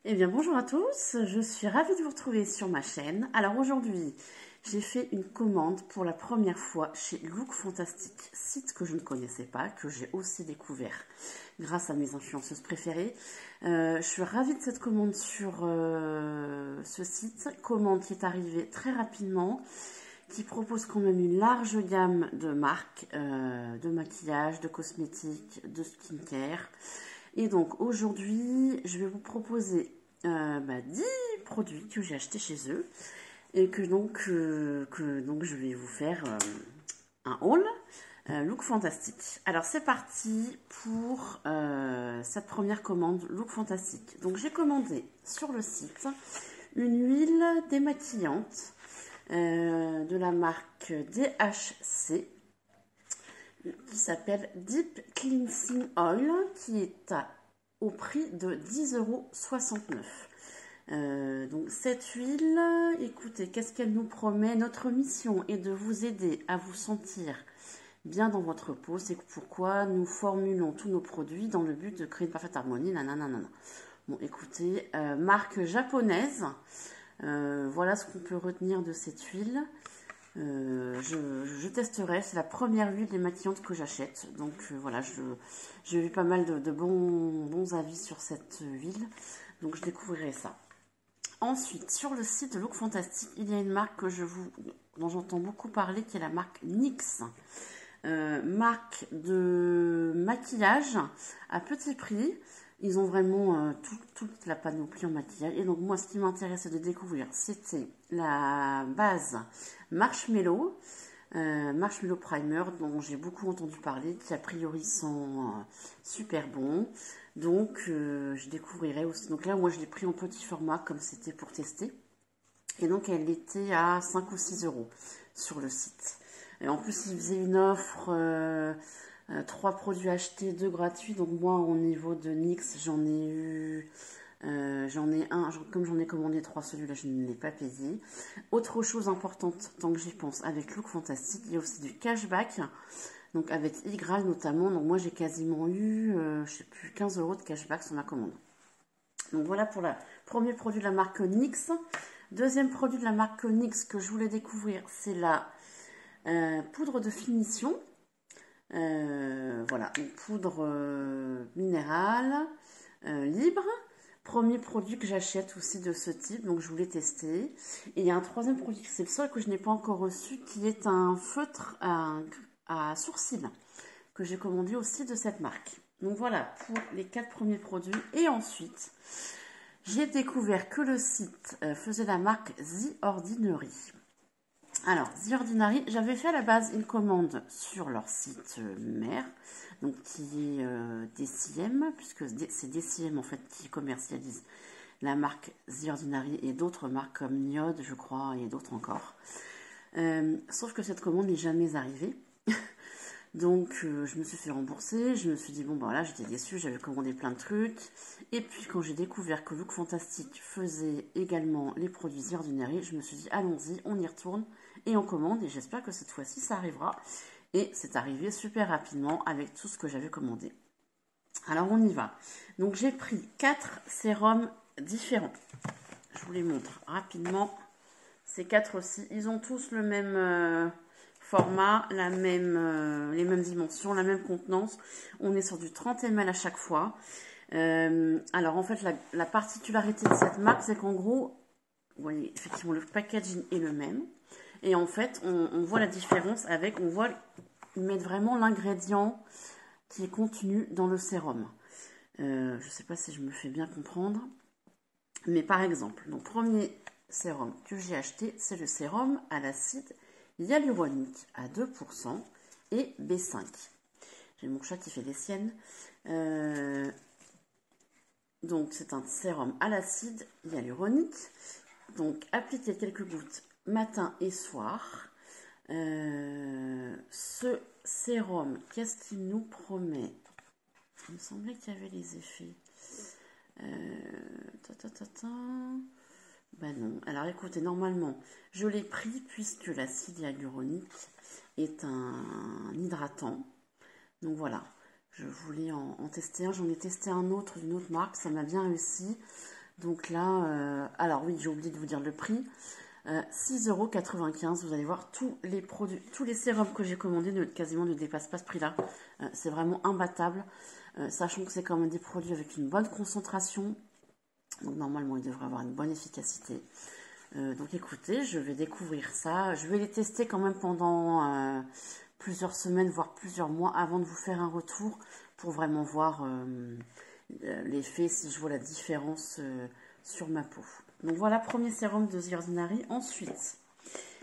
Eh bien bonjour à tous, je suis ravie de vous retrouver sur ma chaîne. Alors aujourd'hui, j'ai fait une commande pour la première fois chez Look Fantastic, site que je ne connaissais pas, que j'ai aussi découvert grâce à mes influenceuses préférées. Je suis ravie de cette commande sur ce site, commande qui est arrivée très rapidement, qui propose quand même une large gamme de marques, de maquillage, de cosmétiques, de skincare. Et donc aujourd'hui, je vais vous proposer 10 produits que j'ai achetés chez eux et que donc je vais vous faire un haul Look Fantastic. Alors c'est parti pour cette première commande Look Fantastic. Donc j'ai commandé sur le site une huile démaquillante de la marque DHC qui s'appelle Deep Cleansing Oil, qui est au prix de 10,69 €. Donc cette huile, écoutez, qu'est-ce qu'elle nous promet? Notre mission est de vous aider à vous sentir bien dans votre peau. C'est pourquoi nous formulons tous nos produits dans le but de créer une parfaite harmonie. Nanana. Bon, écoutez, marque japonaise. Voilà ce qu'on peut retenir de cette huile. Je testerai, c'est la première huile démaquillante que j'achète. Donc voilà, j'ai vu pas mal de bons avis sur cette huile. Donc je découvrirai ça. Ensuite, sur le site de Look Fantastic, il y a une marque dont j'entends beaucoup parler, qui est la marque NYX. Marque de maquillage à petit prix. Ils ont vraiment toute la panoplie en maquillage. Et donc moi, ce qui m'intéressait de découvrir, c'était la base Marshmallow, Marshmallow Primer, dont j'ai beaucoup entendu parler, qui a priori sont super bons. Donc je découvrirai aussi. Donc là, moi, je l'ai pris en petit format, comme c'était pour tester. Et donc, elle était à 5 ou 6 € sur le site. Et en plus, ils faisaient une offre 3 produits achetés, 2 gratuits. Donc moi, au niveau de NYX, j'en ai un. Comme j'en ai commandé 3, celui-là, je ne l'ai pas payé. Autre chose importante, tant que j'y pense, avec Look Fantastic, il y a aussi du cashback. Donc avec Igral notamment. Donc moi, j'ai quasiment eu, je sais plus, 15 € de cashback sur ma commande. Donc voilà pour le premier produit de la marque NYX. Deuxième produit de la marque NYX que je voulais découvrir, c'est la poudre de finition. Voilà, une poudre minérale libre. Premier produit que j'achète aussi de ce type, donc je voulais tester. Et il y a un troisième produit, c'est le seul que je n'ai pas encore reçu, qui est un feutre à sourcils que j'ai commandé aussi de cette marque. Donc voilà pour les 4 premiers produits. Et ensuite, j'ai découvert que le site faisait la marque The Ordinary. Alors, The Ordinary, j'avais fait à la base une commande sur leur site mère, donc qui est DCM, puisque c'est DCM en fait qui commercialise la marque The Ordinary et d'autres marques comme Niod, je crois, et d'autres encore. Sauf que cette commande n'est jamais arrivée. Donc je me suis fait rembourser, je me suis dit bon ben voilà, j'étais déçue, j'avais commandé plein de trucs. Et puis quand j'ai découvert que Look Fantastic faisait également les produits The Ordinary, je me suis dit allons-y, on y retourne et on commande et j'espère que cette fois-ci ça arrivera. Et c'est arrivé super rapidement avec tout ce que j'avais commandé. Alors on y va. Donc j'ai pris 4 sérums différents. Je vous les montre rapidement. Ces 4 aussi, ils ont tous le même format, les mêmes dimensions, la même contenance. On est sur du 30 ml à chaque fois. Alors en fait, la particularité de cette marque, c'est qu'en gros, vous voyez, effectivement, le packaging est le même. Et en fait, on voit la différence ils mettent vraiment l'ingrédient qui est contenu dans le sérum. Je ne sais pas si je me fais bien comprendre. Mais par exemple, le premier sérum que j'ai acheté, c'est le sérum à l'acide hyaluronique à 2% et B5. J'ai mon chat qui fait des siennes. Donc c'est un sérum à l'acide hyaluronique. Donc appliquez quelques gouttes matin et soir. Ce sérum, qu'est-ce qu'il nous promet? Il me semblait qu'il y avait les effets. Ben non. Alors écoutez, normalement, je l'ai pris puisque l'acide hyaluronique est un hydratant. Donc voilà, je voulais en tester un. J'en ai testé un autre d'une autre marque, ça m'a bien réussi. Donc là, alors oui, j'ai oublié de vous dire le prix. 6,95 €. Vous allez voir, tous les produits, tous les sérums que j'ai commandés quasiment ne dépassent pas ce prix-là. C'est vraiment imbattable, sachant que c'est quand même des produits avec une bonne concentration. Donc normalement, ils devraient avoir une bonne efficacité. Donc écoutez, je vais découvrir ça. Je vais les tester quand même pendant plusieurs semaines, voire plusieurs mois, avant de vous faire un retour pour vraiment voir l'effet, si je vois la différence sur ma peau. Donc voilà, premier sérum de The Ordinary. Ensuite,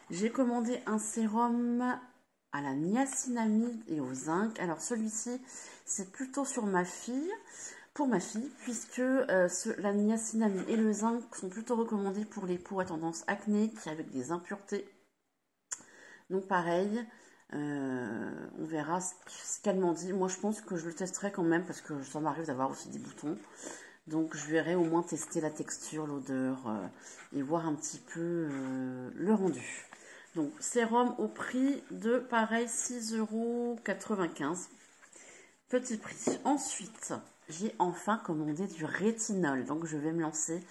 j'ai commandé un sérum à la niacinamide et au zinc. Alors celui-ci, c'est plutôt sur ma fille, pour ma fille, puisque la niacinamide et le zinc sont plutôt recommandés pour les peaux à tendance acnéique avec des impuretés. Donc pareil, on verra ce qu'elle m'en dit. Moi je pense que je le testerai quand même parce que ça m'arrive d'avoir aussi des boutons. Donc je verrai au moins tester la texture, l'odeur et voir un petit peu le rendu. Donc sérum au prix de pareil 6,95 €. Petit prix. Ensuite, j'ai enfin commandé du rétinol. Donc je vais me lancer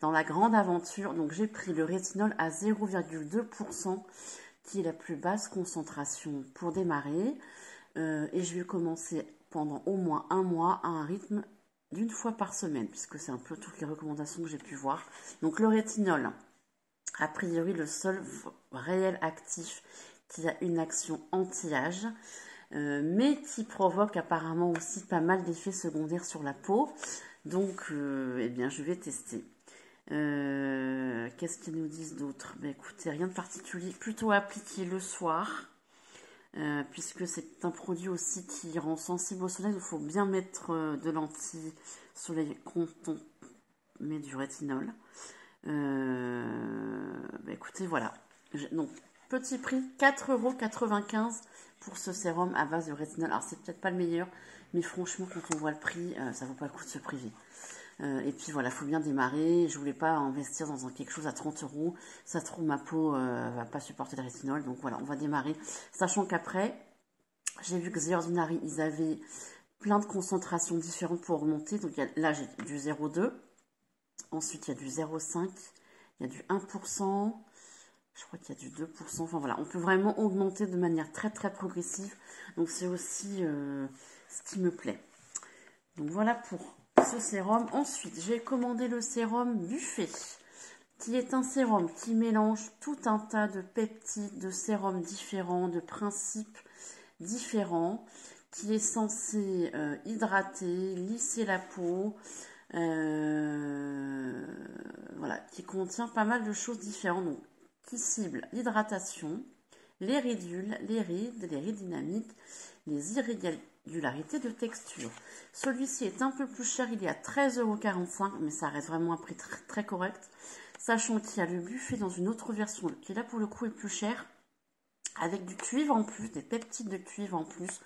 dans la grande aventure. Donc j'ai pris le rétinol à 0,2%, qui est la plus basse concentration pour démarrer. Et je vais commencer pendant au moins un mois à un rythme d'une fois par semaine, puisque c'est un peu toutes les recommandations que j'ai pu voir. Donc le rétinol, a priori le seul réel actif qui a une action anti-âge, mais qui provoque apparemment aussi pas mal d'effets secondaires sur la peau. Donc eh bien je vais tester. Qu'est-ce qu'ils nous disent d'autre? Ben, écoutez, rien de particulier, plutôt appliqué le soir. Puisque c'est un produit aussi qui rend sensible au soleil. Il faut bien mettre de l'anti-soleil quand on met du rétinol. Bah écoutez, voilà. Donc, petit prix, 4,95 € pour ce sérum à base de rétinol. Alors, c'est peut-être pas le meilleur, mais franchement, quand on voit le prix, ça vaut pas le coup de se priver. Et puis voilà, il faut bien démarrer. Je voulais pas investir dans quelque chose à 30 €. Ça se trouve, ma peau va pas supporter le rétinol. Donc voilà, on va démarrer. Sachant qu'après, j'ai vu que The Ordinary, ils avaient plein de concentrations différentes pour remonter. Donc là, j'ai du 0,2. Ensuite, il y a du 0,5. Il y a du 1%. Je crois qu'il y a du 2%. Enfin voilà, on peut vraiment augmenter de manière très très progressive. Donc c'est aussi ce qui me plaît. Donc voilà pour ce sérum. Ensuite, j'ai commandé le sérum Buffet, qui est un sérum qui mélange tout un tas de peptides, de sérums différents, de principes différents, qui est censé hydrater, lisser la peau, voilà, qui contient pas mal de choses différentes, donc qui cible l'hydratation, les ridules, les rides dynamiques, les irrégularités de texture. Celui-ci est un peu plus cher, il est à 13,45 €, mais ça reste vraiment un prix très, très correct. Sachant qu'il y a le Buffet dans une autre version qui là pour le coup est plus cher, avec du cuivre en plus, des peptides de cuivre en plus.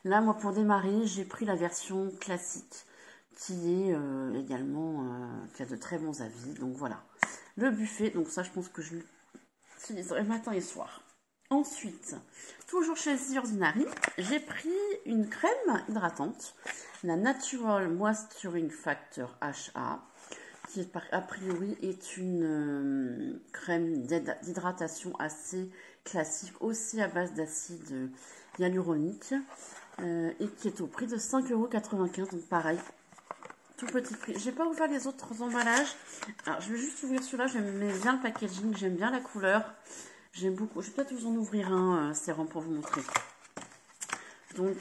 Là, moi pour démarrer, j'ai pris la version classique qui est également, qui a de très bons avis. Donc voilà, le Buffet, donc ça je pense que je l'utiliserai matin et soir. Ensuite, toujours chez The Ordinary, j'ai pris une crème hydratante, la Natural Moisturizing Factor HA, qui a priori est une crème d'hydratation assez classique, aussi à base d'acide hyaluronique, et qui est au prix de 5,95 €. Donc pareil, tout petit prix. J'ai pas ouvert les autres emballages. Alors je vais juste ouvrir celui-là. J'aime bien le packaging, j'aime bien la couleur. J'aime beaucoup. Je vais peut-être vous en ouvrir un sérum pour vous montrer. Donc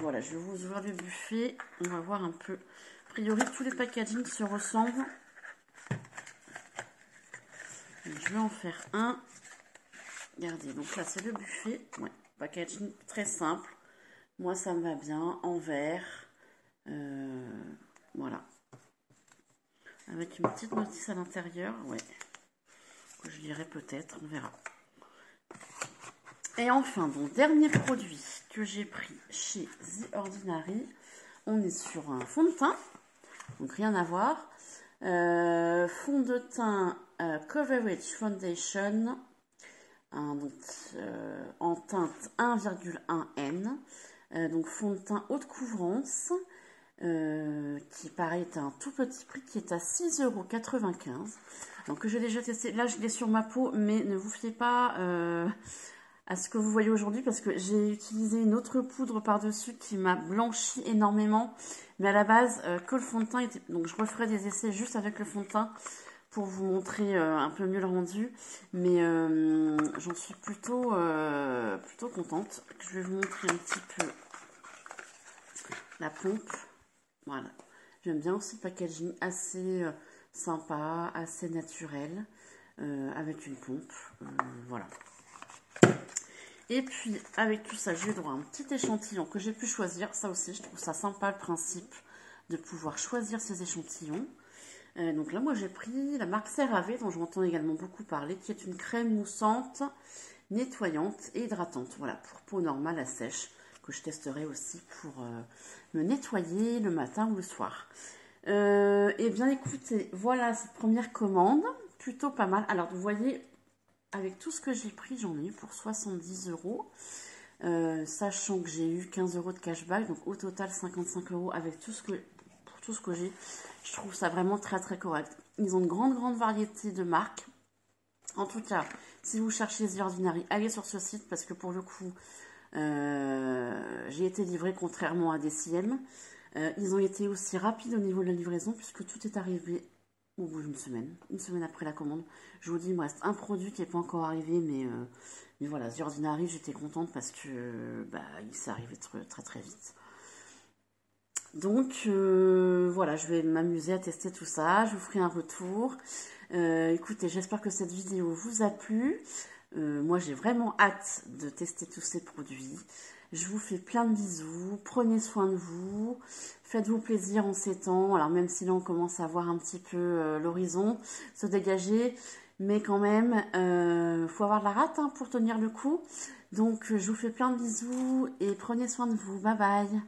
voilà, je vais vous ouvrir le Buffet. On va voir un peu. A priori, tous les packagings se ressemblent. Donc, je vais en faire un. Regardez, donc là c'est le Buffet. Ouais, packaging très simple. Moi ça me va bien, en verre. Voilà. Avec une petite notice à l'intérieur. Ouais. Que je lirai peut-être, on verra. Et enfin, donc, dernier produit que j'ai pris chez The Ordinary. On est sur un fond de teint. Donc rien à voir. Fond de teint Coverage Foundation. Donc, en teinte 1,1 N. Donc fond de teint haute couvrance. qui pareil est un tout petit prix, qui est à 6,95 €. Donc que j'ai déjà testé. Là, je l'ai sur ma peau, mais ne vous fiez pas à ce que vous voyez aujourd'hui, parce que j'ai utilisé une autre poudre par-dessus qui m'a blanchi énormément. Mais à la base, que le fond de teint était... Donc je referai des essais juste avec le fond de teint pour vous montrer un peu mieux le rendu. Mais j'en suis plutôt contente. Je vais vous montrer un petit peu la pompe. Voilà. J'aime bien aussi le packaging assez sympa, assez naturel, avec une pompe. Voilà. Et puis, avec tout ça, j'ai droit à un petit échantillon que j'ai pu choisir. Ça aussi, je trouve ça sympa, le principe de pouvoir choisir ces échantillons. Donc là, moi, j'ai pris la marque CeraVe, dont je m'entends également beaucoup parler, qui est une crème moussante, nettoyante et hydratante. Voilà, pour peau normale à sèche, que je testerai aussi pour me nettoyer le matin ou le soir. Et bien, écoutez, voilà cette première commande. Plutôt pas mal. Alors, vous voyez... Avec tout ce que j'ai pris, j'en ai eu pour 70 €, sachant que j'ai eu 15 € de cashback, donc au total 55 € avec pour tout ce que j'ai. Je trouve ça vraiment très très correct. Ils ont une grande variété de marques. En tout cas, si vous cherchez The Ordinary, allez sur ce site parce que pour le coup, j'ai été livrée contrairement à DCM. Ils ont été aussi rapides au niveau de la livraison puisque tout est arrivé au bout d'une semaine après la commande. Je vous dis, il me reste un produit qui n'est pas encore arrivé, mais voilà, The Ordinary, j'étais contente parce que il s'est arrivé très vite. Donc voilà, je vais m'amuser à tester tout ça, je vous ferai un retour. Écoutez, j'espère que cette vidéo vous a plu. Moi, j'ai vraiment hâte de tester tous ces produits. Je vous fais plein de bisous. Prenez soin de vous. Faites-vous plaisir en ces temps. Alors, même si là, on commence à voir un petit peu l'horizon se dégager. Mais quand même, faut avoir de la rate pour tenir le coup. Donc, je vous fais plein de bisous et prenez soin de vous. Bye bye.